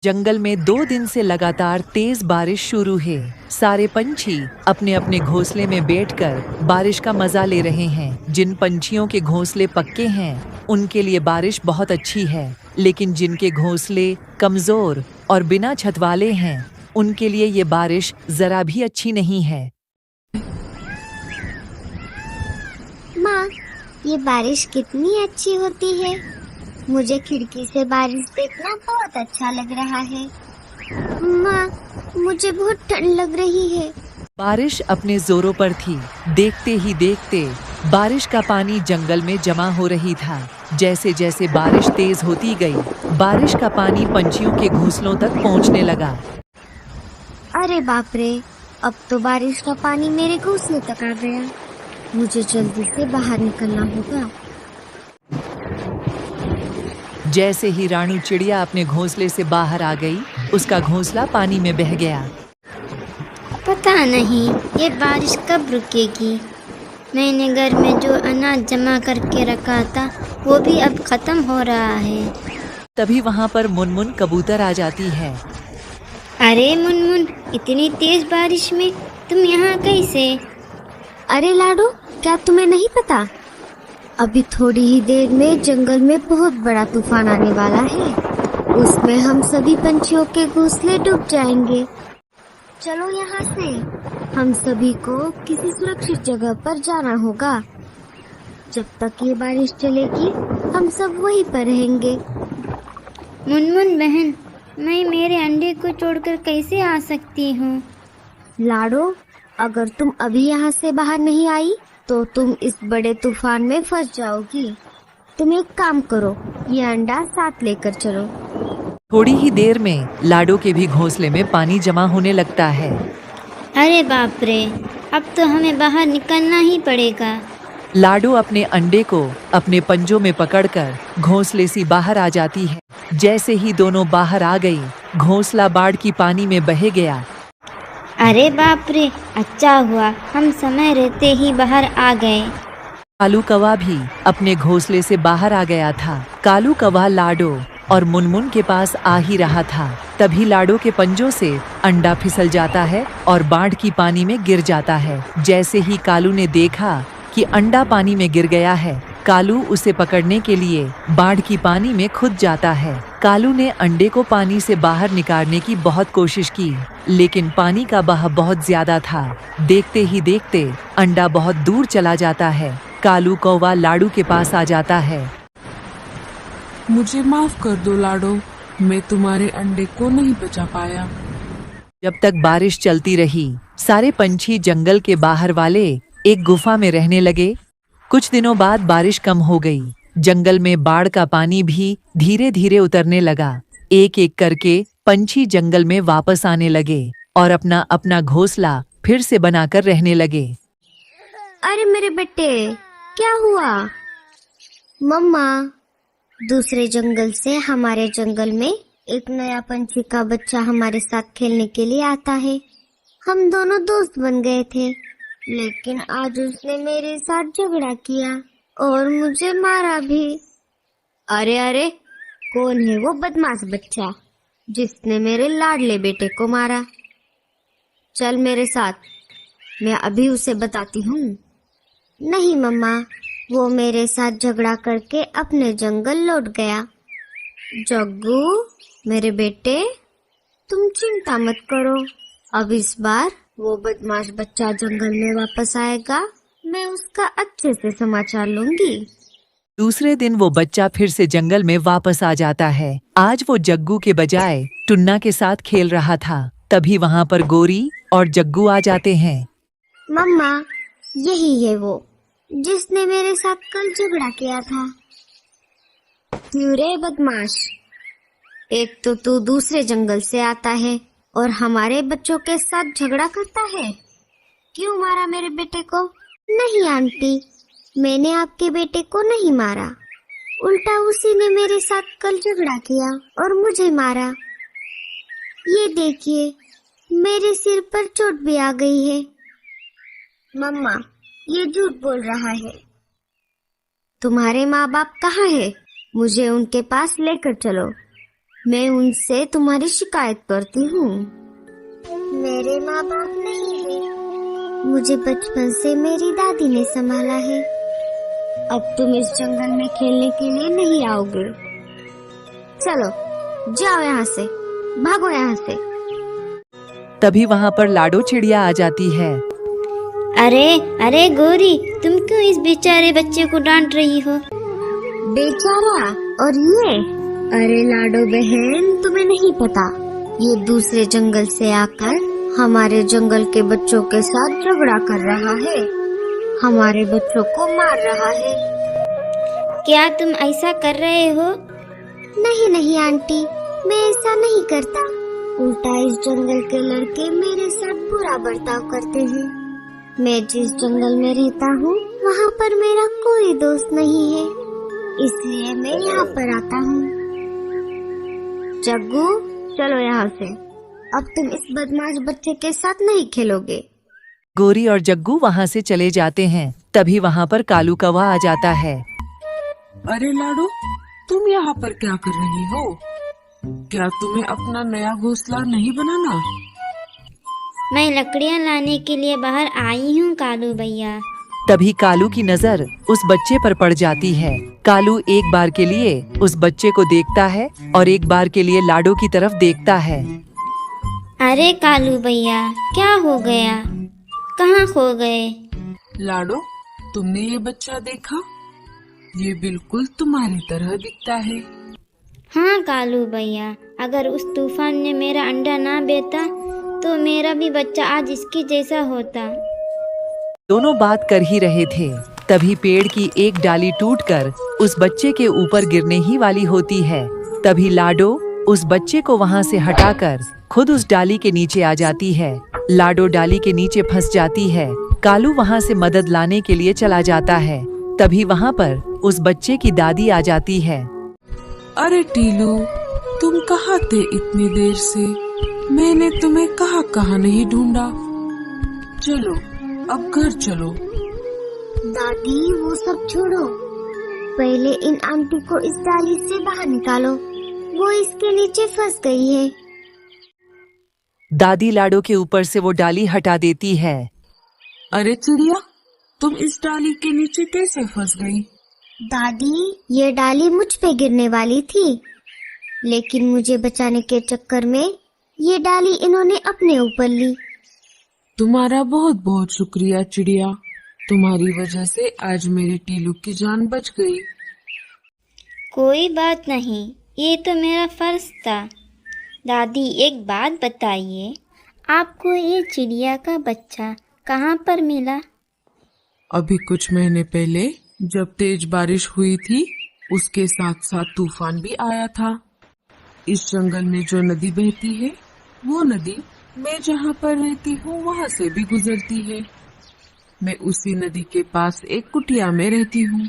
जंगल में 2 दिन से लगातार तेज बारिश शुरू है। सारे पंछी अपने अपने घोंसले में बैठकर बारिश का मजा ले रहे हैं। जिन पंछियों के घोंसले पक्के हैं उनके लिए बारिश बहुत अच्छी है, लेकिन जिनके घोंसले कमजोर और बिना छत वाले हैं उनके लिए ये बारिश जरा भी अच्छी नहीं है। माँ, ये बारिश कितनी अच्छी होती है। मुझे खिड़की से बारिश देखना बहुत अच्छा लग रहा है। माँ, मुझे बहुत ठंड लग रही है। बारिश अपने जोरों पर थी। देखते ही देखते बारिश का पानी जंगल में जमा हो रही था। जैसे जैसे बारिश तेज होती गई, बारिश का पानी पंछियों के घोंसलों तक पहुंचने लगा। अरे बाप रे, अब तो बारिश का पानी मेरे घोंसले तक आ गया। मुझे जल्दी से बाहर निकलना होगा। जैसे ही रानू चिड़िया अपने घोंसले से बाहर आ गई, उसका घोंसला पानी में बह गया। पता नहीं ये बारिश कब रुकेगी। मैंने घर में जो अनाज जमा करके रखा था वो भी अब खत्म हो रहा है। तभी वहाँ पर मुनमुन कबूतर आ जाती है। अरे मुनमुन, इतनी तेज बारिश में तुम यहाँ कैसे? अरे लाडो, क्या तुम्हें नहीं पता? अभी थोड़ी ही देर में जंगल में बहुत बड़ा तूफान आने वाला है। उसमें हम सभी पंछियों के घोंसले डूब जाएंगे। चलो यहाँ से, हम सभी को किसी सुरक्षित जगह पर जाना होगा। जब तक ये बारिश चलेगी हम सब वहीं पर रहेंगे। मुनमुन बहन, मैं मेरे अंडे को छोड़कर कैसे आ सकती हूँ? लाडो, अगर तुम अभी यहाँ से बाहर नहीं आई तो तुम इस बड़े तूफान में फंस जाओगी। तुम एक काम करो, ये अंडा साथ लेकर चलो। थोड़ी ही देर में लाडो के भी घोंसले में पानी जमा होने लगता है। अरे बाप रे, अब तो हमें बाहर निकलना ही पड़ेगा। लाडो अपने अंडे को अपने पंजों में पकड़कर घोंसले से बाहर आ जाती है। जैसे ही दोनों बाहर आ गई, घोंसला बाढ़ की पानी में बह गया। अरे बाप रे, अच्छा हुआ हम समय रहते ही बाहर आ गए। कालू कौवा भी अपने घोंसले से बाहर आ गया था। कालू कौवा लाडो और मुनमुन के पास आ ही रहा था। तभी लाडो के पंजों से अंडा फिसल जाता है और बाढ़ की पानी में गिर जाता है। जैसे ही कालू ने देखा कि अंडा पानी में गिर गया है, कालू उसे पकड़ने के लिए बाढ़ की पानी में खुद जाता है। कालू ने अंडे को पानी से बाहर निकालने की बहुत कोशिश की, लेकिन पानी का बहाव बहुत ज्यादा था। देखते ही देखते अंडा बहुत दूर चला जाता है। कालू कौवा लाडू के पास आ जाता है। मुझे माफ कर दो लाडो, मैं तुम्हारे अंडे को नहीं बचा पाया। जब तक बारिश चलती रही, सारे पंछी जंगल के बाहर वाले एक गुफा में रहने लगे। कुछ दिनों बाद बारिश कम हो गई। जंगल में बाढ़ का पानी भी धीरे धीरे उतरने लगा। एक एक करके पंछी जंगल में वापस आने लगे और अपना अपना घोंसला फिर से बनाकर रहने लगे। अरे मेरे बेटे, क्या हुआ? मम्मा, दूसरे जंगल से हमारे जंगल में एक नया पंछी का बच्चा हमारे साथ खेलने के लिए आता है। हम दोनों दोस्त बन गए थे, लेकिन आज उसने मेरे साथ झगड़ा किया और मुझे मारा भी। अरे अरे, कौन है वो बदमाश बच्चा जिसने मेरे लाडले बेटे को मारा? चल मेरे साथ, मैं अभी उसे बताती हूँ। नहीं मम्मा, वो मेरे साथ झगड़ा करके अपने जंगल लौट गया। जग्गू मेरे बेटे, तुम चिंता मत करो, अब इस बार वो बदमाश बच्चा जंगल में वापस आएगा। मैं उसका अच्छे से समाचार लूंगी। दूसरे दिन वो बच्चा फिर से जंगल में वापस आ जाता है। आज वो जग्गू के बजाय टुन्ना के साथ खेल रहा था। तभी वहाँ पर गोरी और जग्गू आ जाते हैं। मम्मा, यही है वो जिसने मेरे साथ कल झगड़ा किया था। क्यों रे बदमाश, एक तो तू दूसरे जंगल से आता है और हमारे बच्चों के साथ झगड़ा करता है। क्यों मारा मेरे बेटे को? नहीं आंटी, मैंने आपके बेटे को नहीं मारा, उल्टा उसी ने मेरे साथ कल झगड़ा किया और मुझे मारा। ये देखिए, मेरे सिर पर चोट भी आ गई है। मम्मा, ये झूठ बोल रहा है। तुम्हारे माँ बाप कहाँ है? मुझे उनके पास लेकर चलो। मैं उनसे तुम्हारी शिकायत करती हूँ। मेरे माँ बाप नहीं है, मुझे बचपन से मेरी दादी ने संभाला है। अब तुम इस जंगल में खेलने के लिए नहीं आओगे। चलो जाओ यहाँ से, भागो यहाँ से। तभी वहाँ पर लाडो चिड़िया आ जाती है। अरे अरे गोरी, तुम क्यों इस बेचारे बच्चे को डांट रही हो? बेचारा और ये? अरे लाडो बहन, तुम्हें नहीं पता, ये दूसरे जंगल से आकर हमारे जंगल के बच्चों के साथ झगड़ा कर रहा है, हमारे बच्चों को मार रहा है। क्या तुम ऐसा कर रहे हो? नहीं नहीं आंटी, मैं ऐसा नहीं करता। उल्टा इस जंगल के लड़के मेरे साथ बुरा बर्ताव करते हैं। मैं जिस जंगल में रहता हूँ वहाँ पर मेरा कोई दोस्त नहीं है, इसलिए मैं यहाँ पर आता हूँ। जग्गू, चलो यहाँ से, अब तुम इस बदमाश बच्चे के साथ नहीं खेलोगे। गोरी और जग्गू वहाँ से चले जाते हैं। तभी वहाँ पर कालू कौवा आ जाता है। अरे लाडो, तुम यहाँ पर क्या कर रही हो? क्या तुम्हें अपना नया घोंसला नहीं बनाना? मैं लकड़ियाँ लाने के लिए बाहर आई हूँ कालू भैया। तभी कालू की नजर उस बच्चे पर पड़ जाती है। कालू एक बार के लिए उस बच्चे को देखता है और एक बार के लिए लाडो की तरफ देखता है। अरे कालू भैया, क्या हो गया? कहाँ खो गए? लाडो, तुमने ये बच्चा देखा? ये बिल्कुल तुम्हारी तरह दिखता है। हाँ कालू भैया, अगर उस तूफान ने मेरा अंडा ना बेचा तो मेरा भी बच्चा आज इसके जैसा होता। दोनों बात कर ही रहे थे, तभी पेड़ की एक डाली टूटकर उस बच्चे के ऊपर गिरने ही वाली होती है। तभी लाडो उस बच्चे को वहाँ से हटाकर खुद उस डाली के नीचे आ जाती है। लाडो डाली के नीचे फंस जाती है। कालू वहाँ से मदद लाने के लिए चला जाता है। तभी वहाँ पर उस बच्चे की दादी आ जाती है। अरे टीलू, तुम कहाँ थे इतनी देर से? मैंने तुम्हें कहाँ नहीं ढूंढा। चलो अब घर चलो। दादी, वो सब छोड़ो, पहले इन आंटी को इस डाली से बाहर निकालो, वो इसके नीचे फंस गई है। दादी लाडो के ऊपर से वो डाली हटा देती है। अरे चिड़िया, तुम इस डाली के नीचे कैसे फंस गई? दादी, ये डाली मुझ पे गिरने वाली थी, लेकिन मुझे बचाने के चक्कर में ये डाली इन्होंने अपने ऊपर ली। तुम्हारा बहुत बहुत शुक्रिया चिड़िया, तुम्हारी वजह से आज मेरे टीलू की जान बच गई। कोई बात नहीं, ये तो मेरा फर्ज था। दादी, एक बात बताइए, आपको ये चिड़िया का बच्चा कहाँ पर मिला? अभी कुछ महीने पहले जब तेज बारिश हुई थी, उसके साथ साथ तूफान भी आया था। इस जंगल में जो नदी बहती है, वो नदी मैं जहाँ पर रहती हूँ वहाँ से भी गुजरती है। मैं उसी नदी के पास एक कुटिया में रहती हूँ।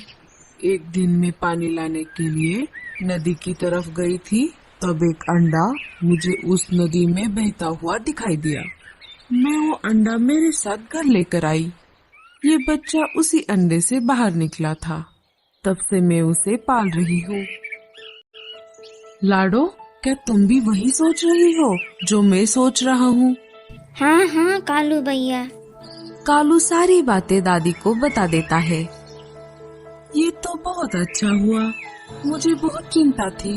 एक दिन मैं पानी लाने के लिए नदी की तरफ गई थी, तब एक अंडा मुझे उस नदी में बहता हुआ दिखाई दिया। मैं वो अंडा मेरे साथ घर लेकर आई। ये बच्चा उसी अंडे से बाहर निकला था, तब से मैं उसे पाल रही हूँ। लाडो, क्या तुम भी वही सोच रही हो जो मैं सोच रहा हूँ? हाँ हाँ कालू भैया। कालू सारी बातें दादी को बता देता है। ये तो बहुत अच्छा हुआ, मुझे बहुत चिंता थी।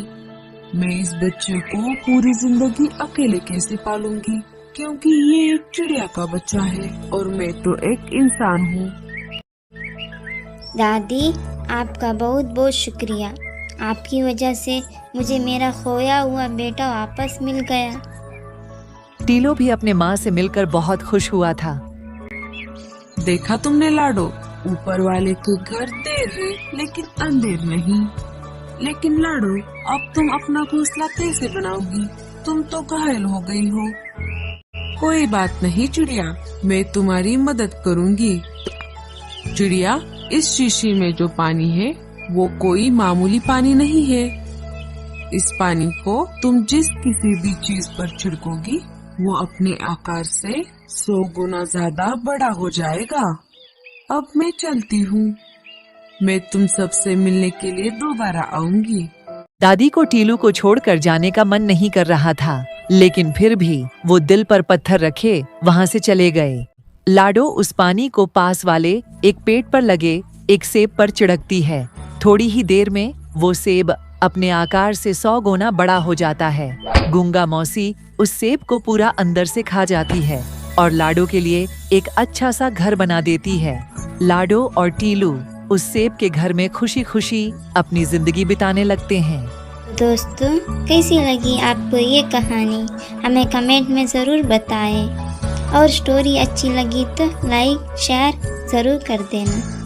मैं इस बच्चे को पूरी जिंदगी अकेले कैसे पालूंगी, क्योंकि ये एक चिड़िया का बच्चा है और मैं तो एक इंसान हूँ। दादी, आपका बहुत बहुत शुक्रिया। आपकी वजह से मुझे मेरा खोया हुआ बेटा वापस मिल गया। टीलो भी अपने माँ से मिलकर बहुत खुश हुआ था। देखा तुमने लाडो, ऊपर वाले के घर देर है लेकिन अंधेर नहीं। लेकिन लाडो, अब तुम अपना घोंसला कैसे बनाओगी? तुम तो घायल हो गई हो। कोई बात नहीं चिड़िया, मैं तुम्हारी मदद करूँगी। चिड़िया, इस शीशी में जो पानी है वो कोई मामूली पानी नहीं है। इस पानी को तुम जिस किसी भी चीज पर छिड़कोगी वो अपने आकार से 100 गुना ज्यादा बड़ा हो जाएगा। अब मैं चलती हूँ। मैं तुम सबसे मिलने के लिए दोबारा आऊंगी। दादी को टीलू को छोड़कर जाने का मन नहीं कर रहा था, लेकिन फिर भी वो दिल पर पत्थर रखे वहां से चले गए। लाडो उस पानी को पास वाले एक पेड़ पर लगे एक सेब पर छिड़कती है। थोड़ी ही देर में वो सेब अपने आकार से 100 गुना बड़ा हो जाता है। गूंगा मौसी उस सेब को पूरा अंदर से खा जाती है और लाडो के लिए एक अच्छा सा घर बना देती है। लाडो और टीलू उस सेब के घर में खुशी खुशी अपनी जिंदगी बिताने लगते हैं। दोस्तों, कैसी लगी आपको ये कहानी? हमें कमेंट में ज़रूर बताएं और स्टोरी अच्छी लगी तो लाइक शेयर ज़रूर कर देना।